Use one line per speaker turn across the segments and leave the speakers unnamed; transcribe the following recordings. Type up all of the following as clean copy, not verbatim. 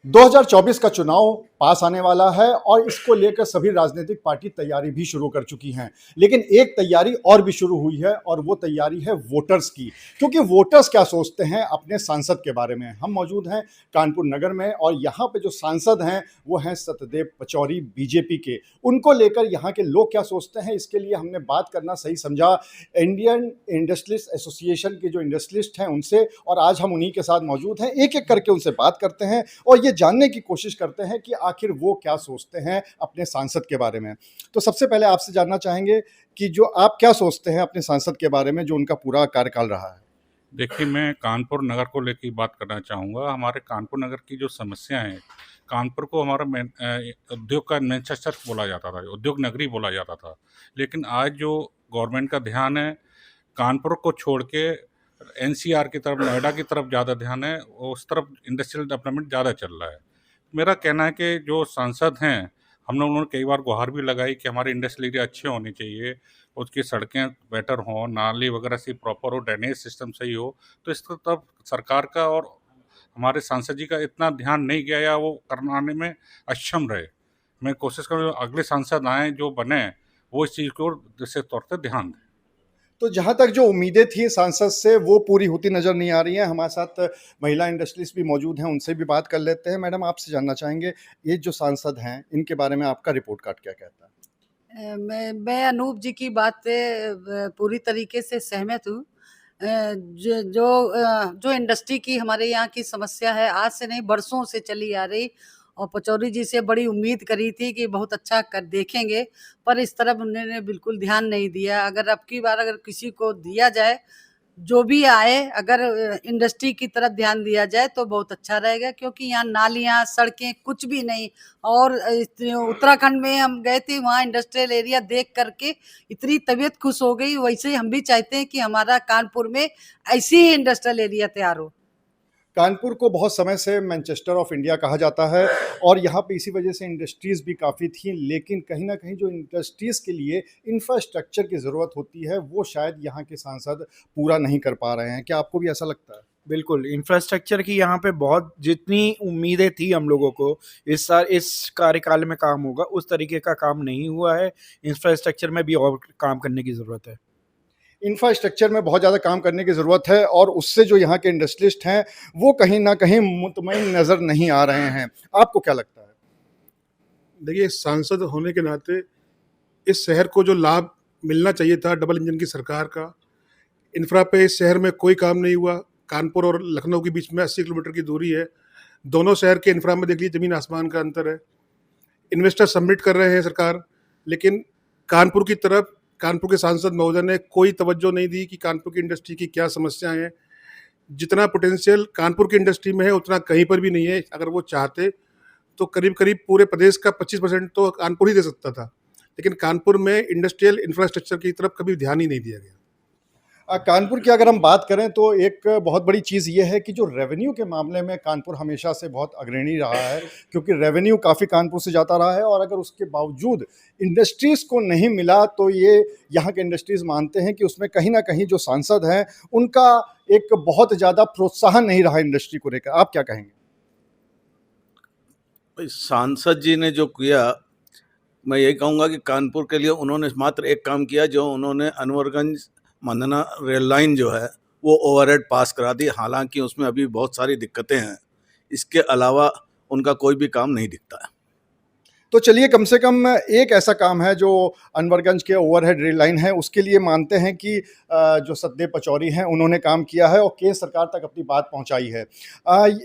2024 का चुनाव पास आने वाला है और इसको लेकर सभी राजनीतिक पार्टी तैयारी भी शुरू कर चुकी हैं। लेकिन एक तैयारी और भी शुरू हुई है और वो तैयारी है वोटर्स की, क्योंकि वोटर्स क्या सोचते हैं अपने सांसद के बारे में। हम मौजूद हैं कानपुर नगर में और यहाँ पे जो सांसद हैं वो हैं सत्यदेव पचौरी बीजेपी के। उनको लेकर यहाँ के लोग क्या सोचते हैं, इसके लिए हमने बात करना सही समझा इंडियन इंडस्ट्रियलिस्ट एसोसिएशन के जो इंडस्ट्रियलिस्ट हैं उनसे, और आज हम उन्हीं के साथ मौजूद हैं। एक एक करके उनसे बात करते हैं और ये जानने की कोशिश करते हैं कि आखिर वो क्या सोचते हैं अपने सांसद के बारे में। तो सबसे पहले आपसे जानना चाहेंगे कि जो आप क्या सोचते हैं अपने सांसद के बारे में जो उनका पूरा कार्यकाल रहा है।
देखिए, मैं कानपुर नगर को लेकर बात करना चाहूँगा। हमारे कानपुर नगर की जो समस्या है, कानपुर को हमारा उद्योग का मैनचेस्टर बोला जाता था, उद्योग नगरी बोला जाता था। लेकिन आज जो गवर्नमेंट का ध्यान है, कानपुर को छोड़ के एनसीआर की तरफ, नोएडा की तरफ ज़्यादा ध्यान है, उस तरफ इंडस्ट्रियल डेवलपमेंट ज़्यादा चल रहा है। मेरा कहना है कि जो सांसद हैं, हम लोगों ने कई बार गुहार भी लगाई कि हमारे इंडस्ट्रियल एरिया अच्छे होने चाहिए, उसकी सड़कें बेटर हों, नाली वगैरह से प्रॉपर हो, ड्रेनेज सिस्टम सही हो। तो इस तरफ सरकार का और हमारे सांसद जी का इतना ध्यान नहीं गया या वो करवाने में अक्षम रहे। मैं कोशिश करूँ अगले सांसद आएँ जो बने, वो इस चीज़ को विशेष तौर पर ध्यान दें।
तो जहाँ तक जो उम्मीदें थी सांसद से वो पूरी होती नजर नहीं आ रही हैं। हमारे साथ महिला इंडस्ट्रियलिस्ट भी मौजूद हैं, उनसे भी बात कर लेते हैं। मैडम, आपसे जानना चाहेंगे ये जो सांसद हैं इनके बारे में आपका रिपोर्ट कार्ड क्या कहता है।
मैं अनूप जी की बात से पूरी तरीके से सहमत हूँ। जो इंडस्ट्री की हमारे यहाँ की समस्या है, आज से नहीं बरसों से चली आ रही, और पचौरी जी से बड़ी उम्मीद करी थी कि बहुत अच्छा कर देखेंगे, पर इस तरफ उन्होंने बिल्कुल ध्यान नहीं दिया। अगर अब की बार अगर किसी को दिया जाए, जो भी आए, अगर इंडस्ट्री की तरफ ध्यान दिया जाए तो बहुत अच्छा रहेगा, क्योंकि यहाँ नालियाँ, सड़कें कुछ भी नहीं। और उत्तराखंड में हम गए थे, वहाँ इंडस्ट्रियल एरिया देख करके इतनी तबीयत खुश हो गई। वैसे ही हम भी चाहते हैं कि हमारा कानपुर में ऐसी ही इंडस्ट्रियल एरिया तैयार हो।
कानपुर को बहुत समय से मैनचेस्टर ऑफ इंडिया कहा जाता है और यहाँ पे इसी वजह से इंडस्ट्रीज़ भी काफ़ी थी, लेकिन कहीं ना कहीं जो इंडस्ट्रीज़ के लिए इंफ्रास्ट्रक्चर की ज़रूरत होती है वो शायद यहाँ के सांसद पूरा नहीं कर पा रहे हैं। क्या आपको भी ऐसा लगता है?
बिल्कुल, इंफ्रास्ट्रक्चर की यहाँ पे बहुत जितनी उम्मीदें थी हम लोगों को इस कार्यकाल में काम होगा, उस तरीके का काम नहीं हुआ है। इंफ्रास्ट्रक्चर में भी और काम करने की ज़रूरत है।
इंफ्रास्ट्रक्चर में बहुत ज़्यादा काम करने की ज़रूरत है और उससे जो यहाँ के इंडस्ट्रियलिस्ट हैं वो कहीं ना कहीं मुतमईन नज़र नहीं आ रहे हैं। आपको क्या लगता है?
देखिए, सांसद होने के नाते इस शहर को जो लाभ मिलना चाहिए था डबल इंजन की सरकार का, इंफ्रा पे इस शहर में कोई काम नहीं हुआ। कानपुर और लखनऊ के बीच में 80 किलोमीटर की दूरी है। दोनों शहर के इंफ्रा में देख लीजिए, ज़मीन आसमान का अंतर है। इन्वेस्टर सबमिट कर रहे हैं सरकार, लेकिन कानपुर की तरफ कानपुर के सांसद महोदय ने कोई तवज्जो नहीं दी कि कानपुर की इंडस्ट्री की क्या समस्याएं हैं। जितना पोटेंशियल कानपुर की इंडस्ट्री में है उतना कहीं पर भी नहीं है। अगर वो चाहते तो करीब करीब पूरे प्रदेश का 25% तो कानपुर ही दे सकता था, लेकिन कानपुर में इंडस्ट्रियल इंफ्रास्ट्रक्चर की तरफ कभी ध्यान ही नहीं दिया गया।
कानपुर की अगर हम बात करें तो एक बहुत बड़ी चीज़ ये है कि जो रेवेन्यू के मामले में कानपुर हमेशा से बहुत अग्रणी रहा है, क्योंकि रेवेन्यू काफ़ी कानपुर से जाता रहा है और अगर उसके बावजूद इंडस्ट्रीज़ को नहीं मिला तो ये यहाँ के इंडस्ट्रीज़ मानते हैं कि उसमें कहीं ना कहीं जो सांसद हैं उनका एक बहुत ज़्यादा प्रोत्साहन नहीं रहा इंडस्ट्री को लेकर। आप क्या कहेंगे?
सांसद जी ने जो किया, मैं यही कहूँगा कि कानपुर के लिए उन्होंने मात्र एक काम किया, जो उन्होंने अनवरगंज मंदना रेल लाइन जो है वो ओवरहेड पास करा दी। हालांकि उसमें अभी बहुत सारी दिक्कतें हैं, इसके अलावा उनका कोई भी काम नहीं दिखता है।
तो चलिए, कम से कम एक ऐसा काम है जो अनवरगंज के ओवरहेड रेल लाइन है उसके लिए मानते हैं कि जो सत्यदेव पचौरी हैं उन्होंने काम किया है और केंद्र सरकार तक अपनी बात पहुंचाई है।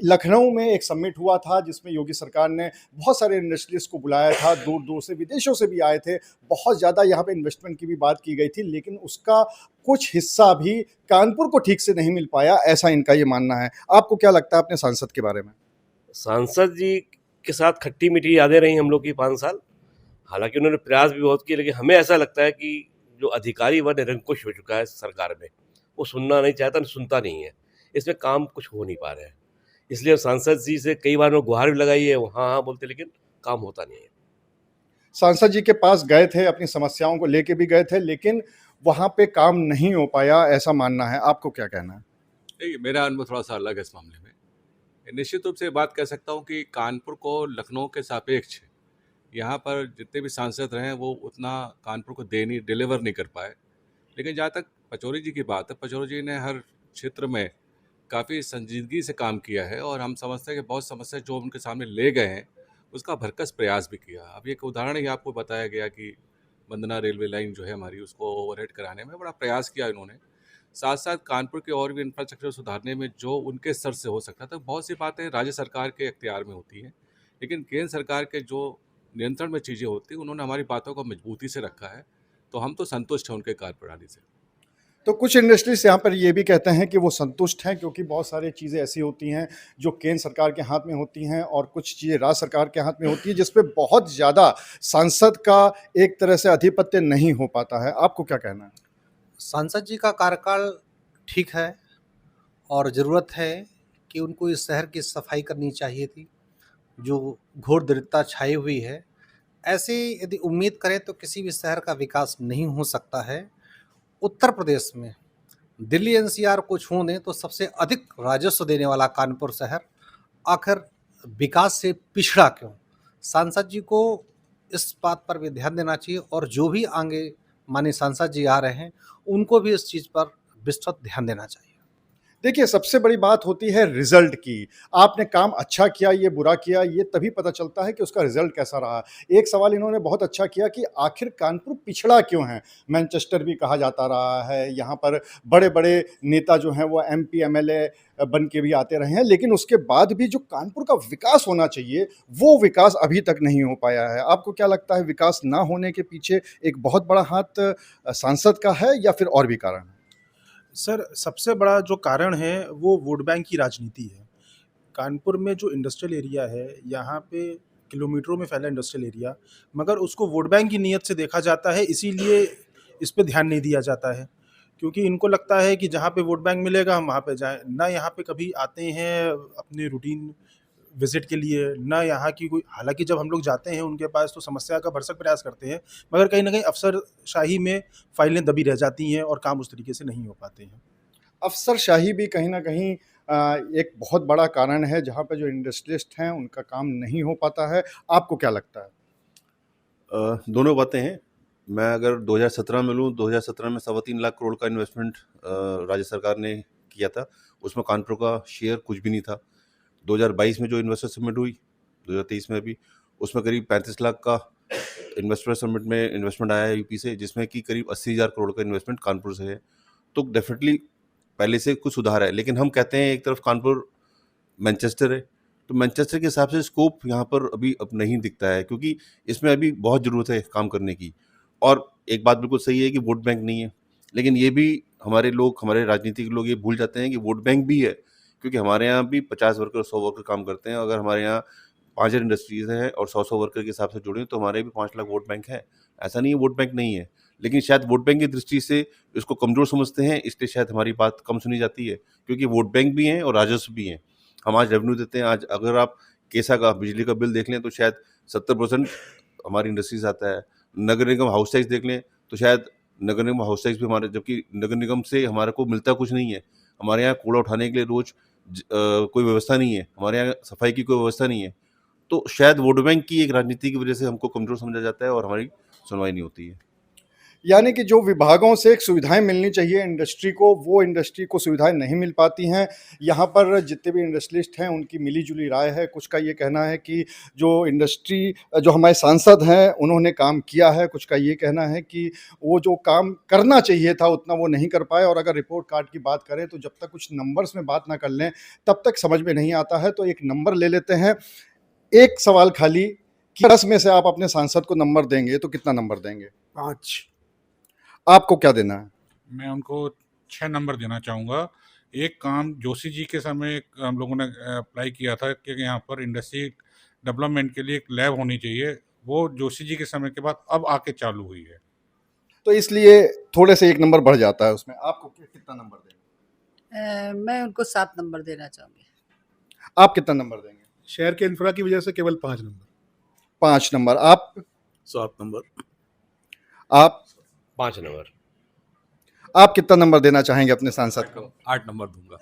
लखनऊ में एक समिट हुआ था जिसमें योगी सरकार ने बहुत सारे इंडस्ट्रीज को बुलाया था, दूर दूर से विदेशों से भी आए थे, बहुत ज़्यादा यहाँ पे इन्वेस्टमेंट की भी बात की गई थी, लेकिन उसका कुछ हिस्सा भी कानपुर को ठीक से नहीं मिल पाया, ऐसा इनका ये मानना है। आपको क्या लगता है अपने सांसद के बारे में?
सांसद जी के साथ खट्टी मीठी यादें रही हम लोग की 5 साल। हालांकि उन्होंने प्रयास भी बहुत किए, लेकिन हमें ऐसा लगता है कि जो अधिकारी वह निरंकुश हो चुका है सरकार में। वो सुनना नहीं चाहता, सुनता नहीं है। इसमें काम कुछ हो नहीं पा रहे हैं। इसलिए सांसद जी से कई बार गुहार भी लगाई है, वो हाँ हाँ बोलते, लेकिन काम होता नहीं है।
सांसद जी के पास गए थे, अपनी समस्याओं को लेके भी गए थे, लेकिन वहाँ पे काम नहीं हो पाया, ऐसा मानना है। आपको क्या कहना है?
देखिए, मेरा अनुभव थोड़ा सा अलग है इस मामले में। निश्चित रूप से बात कह सकता हूँ कि कानपुर को लखनऊ के सापेक्ष यहाँ पर जितने भी सांसद रहे हैं वो उतना कानपुर को डिलीवर नहीं कर पाए। लेकिन जहाँ तक पचौरी जी की बात है, पचौरी जी ने हर क्षेत्र में काफ़ी संजीदगी से काम किया है और हम समझते हैं कि बहुत समस्या जो उनके सामने ले गए हैं उसका भरकस प्रयास भी किया। अब एक उदाहरण ही आपको बताया गया कि वंदना रेलवे लाइन जो है हमारी उसको ओवरहेड कराने में बड़ा प्रयास किया इन्होंने। साथ साथ कानपुर के और भी इंफ्रास्ट्रक्चर सुधारने में जो उनके स्तर से हो सकता था, बहुत सी बातें राज्य सरकार के इख्तियार में होती हैं, लेकिन केंद्र सरकार के जो नियंत्रण में चीज़ें होती हैं उन्होंने हमारी बातों को मजबूती से रखा है, तो हम तो संतुष्ट हैं उनके कार्यप्रणाली से।
तो कुछ इंडस्ट्रीज यहाँ पर ये भी कहते हैं कि वो संतुष्ट हैं क्योंकि बहुत सारी चीज़ें ऐसी होती हैं जो केंद्र सरकार के हाथ में होती हैं और कुछ चीज़ें राज्य सरकार के हाथ में होती है जिस पे बहुत ज़्यादा सांसद का एक तरह से आधिपत्य नहीं हो पाता है। आपको क्या कहना है?
सांसद जी का कार्यकाल ठीक है और ज़रूरत है कि उनको इस शहर की सफाई करनी चाहिए थी, जो घोर दरिद्रता छाई हुई है। ऐसे यदि उम्मीद करें तो किसी भी शहर का विकास नहीं हो सकता है। उत्तर प्रदेश में दिल्ली एनसीआर को छू दें तो सबसे अधिक राजस्व देने वाला कानपुर शहर आखिर विकास से पिछड़ा क्यों? सांसद जी को इस बात पर भी ध्यान देना चाहिए और जो भी आगे माननीय सांसद जी आ रहे हैं उनको भी इस चीज़ पर विस्तृत ध्यान देना चाहिए।
देखिए, सबसे बड़ी बात होती है रिजल्ट की। आपने काम अच्छा किया, ये बुरा किया, ये तभी पता चलता है कि उसका रिजल्ट कैसा रहा। एक सवाल इन्होंने बहुत अच्छा किया कि आखिर कानपुर पिछड़ा क्यों है? मैनचेस्टर भी कहा जाता रहा है, यहाँ पर बड़े-बड़े नेता जो हैं वो एमपी, एमएलए बन के भी आते रहे हैं, लेकिन उसके बाद भी जो कानपुर का विकास होना चाहिए, वो विकास अभी तक नहीं हो पाया है। आपको क्या लगता है विकास ना होने के पीछे एक बहुत बड़ा हाथ सांसद का है या फिर और भी कारण है?
सर, सबसे बड़ा जो कारण है वो वोट बैंक की राजनीति है। कानपुर में जो इंडस्ट्रियल एरिया है, यहाँ पे किलोमीटरों में फैला इंडस्ट्रियल एरिया, मगर उसको वोट बैंक की नीयत से देखा जाता है, इसीलिए इस पे ध्यान नहीं दिया जाता है। क्योंकि इनको लगता है कि जहाँ पे वोट बैंक मिलेगा हम वहाँ पे जाएँ। ना यहाँ पे कभी आते हैं अपने रूटीन विज़िट के लिए, ना यहाँ की कोई, हालाँकि जब हम लोग जाते हैं उनके पास तो समस्या का भरसक प्रयास करते हैं, मगर कहीं न कहीं अफ़सरशाही में फ़ाइलें दबी रह जाती हैं और काम उस तरीके से नहीं हो पाते हैं।
अफ़सरशाही भी कहीं न कहीं एक बहुत बड़ा कारण है जहाँ पे जो इंडस्ट्रियलिस्ट हैं उनका काम नहीं हो पाता है। आपको क्या लगता है?
दोनों बातें हैं। मैं अगर 2017 में लूँ, 2017 में 3.25 लाख करोड़ का इन्वेस्टमेंट राज्य सरकार ने किया था, उसमें कानपुर का शेयर कुछ भी नहीं था। 2022 में जो इन्वेस्टर समिट हुई, 2023 में भी, उसमें करीब 35 लाख का इन्वेस्टर समिट में इन्वेस्टमेंट आया है यूपी से, जिसमें कि करीब 80,000 करोड़ का इन्वेस्टमेंट कानपुर से है। तो डेफिनेटली पहले से कुछ सुधार है, लेकिन हम कहते हैं एक तरफ कानपुर मैनचेस्टर है, तो मैनचेस्टर के हिसाब से स्कोप यहाँ पर अभी अब नहीं दिखता है, क्योंकि इसमें अभी बहुत ज़रूरत है काम करने की। और एक बात बिल्कुल सही है कि वोट बैंक नहीं है, लेकिन ये भी हमारे लोग, हमारे राजनीतिक लोग ये भूल जाते हैं कि वोट बैंक भी है, क्योंकि हमारे यहाँ भी 50 वर्कर, 100 वर्कर काम करते हैं। अगर हमारे यहाँ 5 इंडस्ट्रीज़ हैं और 100-100 वर्कर के हिसाब से जोड़ें तो हमारे भी 5 लाख वोट बैंक है। ऐसा नहीं है वोट बैंक नहीं है, लेकिन शायद वोट बैंक की दृष्टि से इसको कमज़ोर समझते हैं, इसलिए शायद हमारी बात कम सुनी जाती है, क्योंकि वोट बैंक भी हैं और राजस्व भी हैं। हम आज रेवेन्यू देते हैं। आज अगर आप केसा का बिजली का बिल देख लें तो शायद 70% हमारी इंडस्ट्री से आता है। नगर निगम हाउस टैक्स देख लें तो शायद नगर निगम हाउस टैक्स भी हमारे, जबकि नगर निगम से हमारे को मिलता कुछ नहीं है। हमारे यहाँ कूड़ा उठाने के लिए रोज़ कोई व्यवस्था नहीं है, हमारे यहाँ सफाई की कोई व्यवस्था नहीं है। तो शायद वोट बैंक की एक राजनीति की वजह से हमको कमज़ोर समझा जाता है और हमारी सुनवाई नहीं होती है।
यानी कि जो विभागों से एक सुविधाएं मिलनी चाहिए इंडस्ट्री को, वो इंडस्ट्री को सुविधाएं नहीं मिल पाती हैं। यहाँ पर जितने भी इंडस्ट्रियलिस्ट हैं उनकी मिली-जुली राय है। कुछ का ये कहना है कि जो हमारे सांसद हैं उन्होंने काम किया है, कुछ का ये कहना है कि वो जो काम करना चाहिए था उतना वो नहीं कर पाए। और अगर रिपोर्ट कार्ड की बात करें तो जब तक कुछ नंबर्स में बात ना कर लें तब तक समझ में नहीं आता है। तो एक नंबर ले लेते हैं। एक सवाल खाली कि 10 में से आप अपने सांसद को नंबर देंगे तो कितना नंबर देंगे?
5।
आपको क्या देना है?
मैं उनको 6 नंबर देना चाहूँगा। एक काम जोशी जी के समय हम लोगों ने अप्लाई किया था कि यहाँ पर इंडस्ट्री डेवलपमेंट के लिए एक लैब होनी चाहिए, वो जोशी जी के समय के बाद अब आके चालू हुई है।
तो इसलिए थोड़े से एक नंबर बढ़ जाता है उसमें। आपको कितना नंबर देंगे?
मैं उनको 7 नंबर देना चाहूँगी।
आप कितना नंबर देंगे?
शहर के इंफ्रा की वजह से केवल 5 नंबर।
5 नंबर। आप?
7 नंबर।
आप?
5 नंबर।
आप कितना नंबर देना चाहेंगे अपने सांसद को?
8 नंबर दूंगा।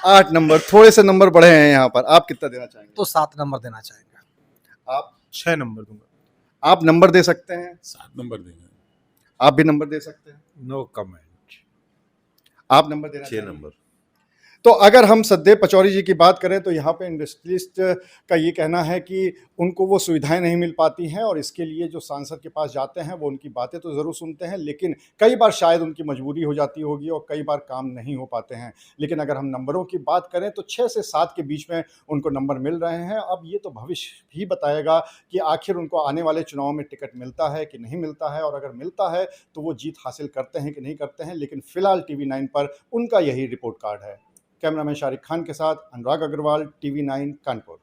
8 नंबर, थोड़े से नंबर बढ़े हैं यहाँ पर। आप कितना देना चाहेंगे?
तो 7 नंबर देना चाहेंगे।
आप
6 नंबर दूंगा।
आप नंबर दे सकते हैं,
7 नंबर देंगे।
आप भी नंबर दे सकते हैं,
नो कमेंट।
आप नंबर देना
6
चाहेंगे?
नंबर।
तो अगर हम सददेव पचौरी जी की बात करें तो यहाँ पे इंडस्ट्रियलिस्ट का ये कहना है कि उनको वो सुविधाएं नहीं मिल पाती हैं और इसके लिए जो सांसद के पास जाते हैं वो उनकी बातें तो ज़रूर सुनते हैं, लेकिन कई बार शायद उनकी मजबूरी हो जाती होगी और कई बार काम नहीं हो पाते हैं। लेकिन अगर हम नंबरों की बात करें तो 6 से 7 के बीच में उनको नंबर मिल रहे हैं। अब ये तो भविष्य ही बताएगा कि आखिर उनको आने वाले चुनाव में टिकट मिलता है कि नहीं मिलता है, और अगर मिलता है तो वो जीत हासिल करते हैं कि नहीं करते हैं। लेकिन फिलहाल TV9 पर उनका यही रिपोर्ट कार्ड है। कैमरामैन शारिक खान के साथ अनुराग अग्रवाल, TV9 कानपुर।